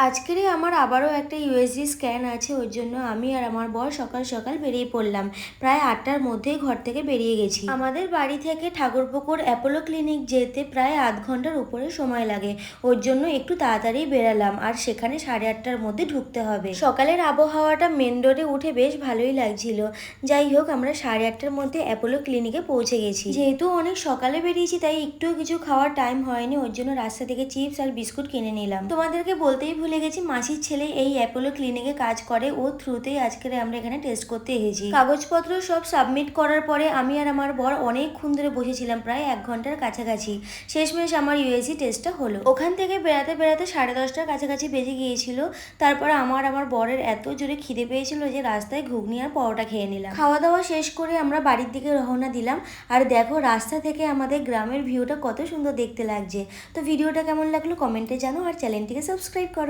আজকেরই আমার আবারও একটা ইউএসজি স্ক্যান আছে, ওর জন্য আমি আর আমার বর সকাল সকাল বেরিয়ে পড়লাম। প্রায় 8টার মধ্যেই ঘর থেকে বেরিয়ে গেছি। আমাদের বাড়ি থেকে ঠাকুরপুকুর অ্যাপোলো ক্লিনিক যেতে প্রায় আধ ঘন্টার উপরে সময় লাগে, ওর জন্য একটু তাড়াতাড়ি বেরালাম। আর সেখানে 8:30টার মধ্যে ঢুকতে হবে। সকালের আবহাওয়াটা মেন রোডে উঠে বেশ ভালোই লাগছিল। যাই হোক, আমরা 8:30টার মধ্যে অ্যাপোলো ক্লিনিকে পৌঁছে গেছি। যেহেতু অনেক সকালে বেরিয়েছি তাই একটুও কিছু খাওয়ার টাইম হয়নি, ওর জন্য রাস্তা থেকে চিপস আর বিস্কুট কিনে নিলাম। তোমাদেরকে বলতেই ভুলে গেছি, মাসির ছেলে এই অ্যাপোলো ক্লিনিকে কাজ করে, ওর থ্রুতেই আজকে আমরা এখানে টেস্ট করতে এসেছি। কাগজপত্র সব সাবমিট করার পরে আমি আর আমার বর অনেকক্ষণ ধরে বসেছিলাম, প্রায় 1 ঘন্টার কাছাকাছি। শেষমেশ আমার ইউএসজি টেস্টটা হলো। ওখান থেকে বেড়াতে বেড়াতে 10:30টার কাছাকাছি বেজে গিয়েছিল। তারপরে আমার বরের এত জোরে খিদে পেয়েছিল যে রাস্তায় ঘুগনি আর পরোটা খেয়ে নিলাম। খাওয়া দাওয়া শেষ করে আমরা বাড়ির দিকে রওনা দিলাম। আর দেখো, রাস্তা থেকে আমাদের গ্রামের ভিউটা কত সুন্দর দেখতে লাগছে। তো ভিডিওটা কেমন লাগলো কমেন্টে জানো, আর চ্যানেলটিকে সাবস্ক্রাইব করো।